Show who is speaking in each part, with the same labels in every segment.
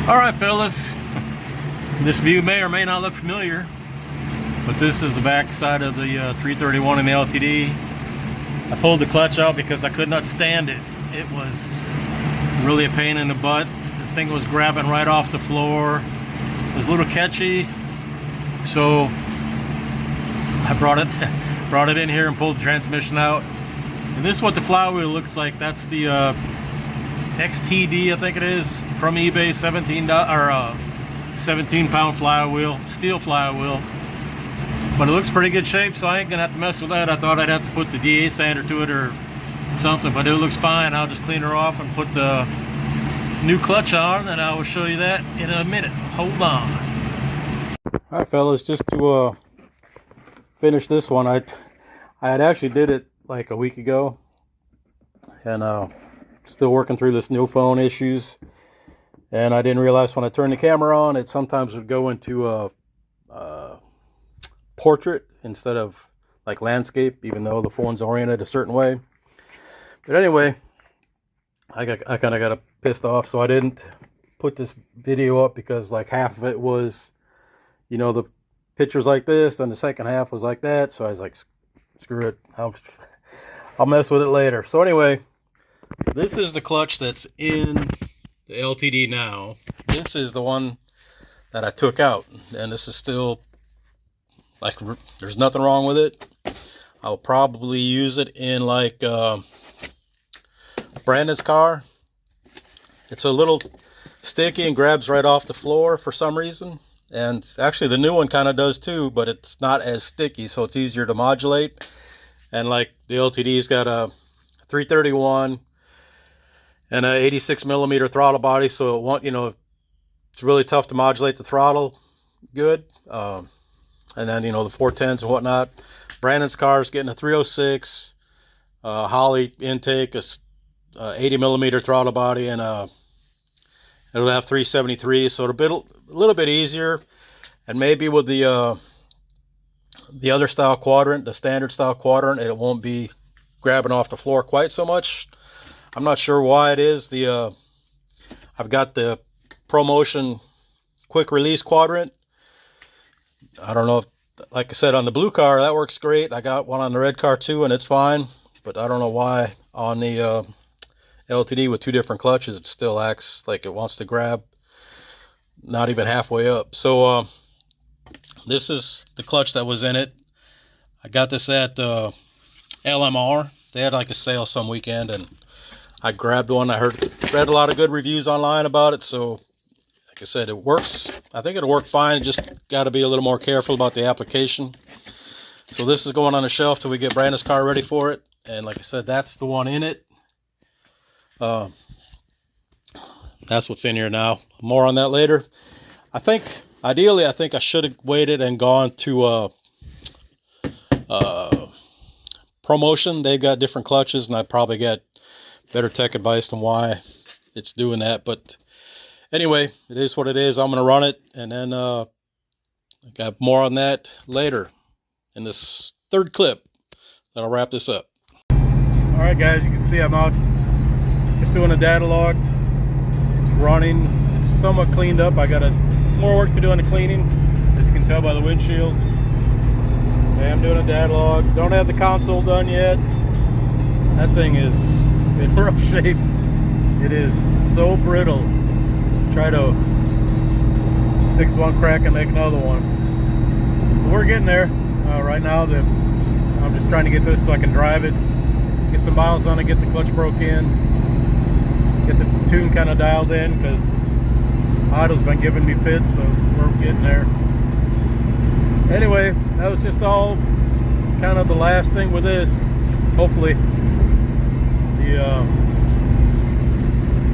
Speaker 1: All right, fellas, this view may or may not look familiar, but this is the back side of the 331 in the LTD. I pulled the clutch out because I could not stand it. It was really a pain in the butt. The thing was grabbing right off the floor. It was a little catchy, so I brought it in here and pulled the transmission out. And this is what the flywheel looks like. That's the XTD, I think it is, from eBay, 17-pound flywheel, steel flywheel. But it looks pretty good shape, so I ain't gonna have to mess with that. I thought I'd have to put the DA sander to it or something, but it looks fine. I'll just clean her off and put the new clutch on, and I will show you that in a minute. Hold on. All right, fellas, just to finish this one, I had actually did it like a week ago, and still working through this new phone issues, and I didn't realize when I turned the camera on, it sometimes would go into portrait instead of like landscape, even though the phone's oriented a certain way. But anyway, I kind of got pissed off, so I didn't put this video up because like half of it was, you know, the pictures like this, and the second half was like that. So I was like, screw it, I'll mess with it later. So anyway, this is the clutch that's in the LTD now. This is the one that I took out, and this is still like, there's nothing wrong with it. I'll probably use it in like Brandon's car. It's a little sticky and grabs right off the floor for some reason, and actually the new one kind of does too, but it's not as sticky, so it's easier to modulate. And like the LTD's got a 331 and a 86 millimeter throttle body, so it won't, you know, it's really tough to modulate the throttle good. And then, you know, the 410s and whatnot. Brandon's car is getting a 306 Holly intake, a 80 millimeter throttle body, and it'll have 373, so it'll be a little bit easier. And maybe with the other style quadrant, the standard style quadrant, it won't be grabbing off the floor quite so much. I'm not sure why it is. I've got the ProMotion quick release quadrant. I don't know if, like I said, on the blue car that works great. I got one on the red car too, and it's fine. But I don't know why on the LTD with two different clutches it still acts like it wants to grab not even halfway up. So this is the clutch that was in it. I got this at LMR. They had like a sale some weekend, and I grabbed one. I read a lot of good reviews online about it, so like I said, it works. I think it'll work fine. Just got to be a little more careful about the application. So this is going on the shelf till we get Brandon's car ready for it. And like I said, that's the one in it. That's what's in here now. More on that later. Ideally, I think I should have waited and gone to ProMotion. They've got different clutches, and I probably get better tech advice on why it's doing that. But anyway, it is what it is. I'm going to run it, and then I got more on that later in this third clip. That'll wrap this up. All right, guys, you can see I'm out just doing a data log. It's running. It's somewhat cleaned up. I got more work to do on the cleaning, as you can tell by the windshield. Okay, I'm doing a data log. Don't have the console done yet. That thing is in rough shape. It is so brittle. Try to fix one crack and make another one. But we're getting there. Right now I'm just trying to get this so I can drive it, get some miles on it, get the clutch broke in, get the tune kind of dialed in, because idle's been giving me fits, but we're getting there. Anyway, that was just all kind of the last thing with this. Hopefully the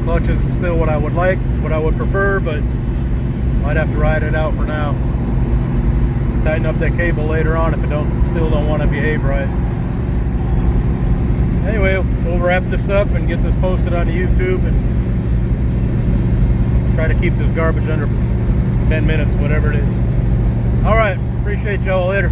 Speaker 1: clutch isn't still what I would like, what I would prefer, but might have to ride it out for now. Tighten up that cable later on if I still don't want to behave right. Anyway, we'll wrap this up and get this posted on YouTube, and try to keep this garbage under 10 minutes, whatever it is. All right, appreciate y'all. Later.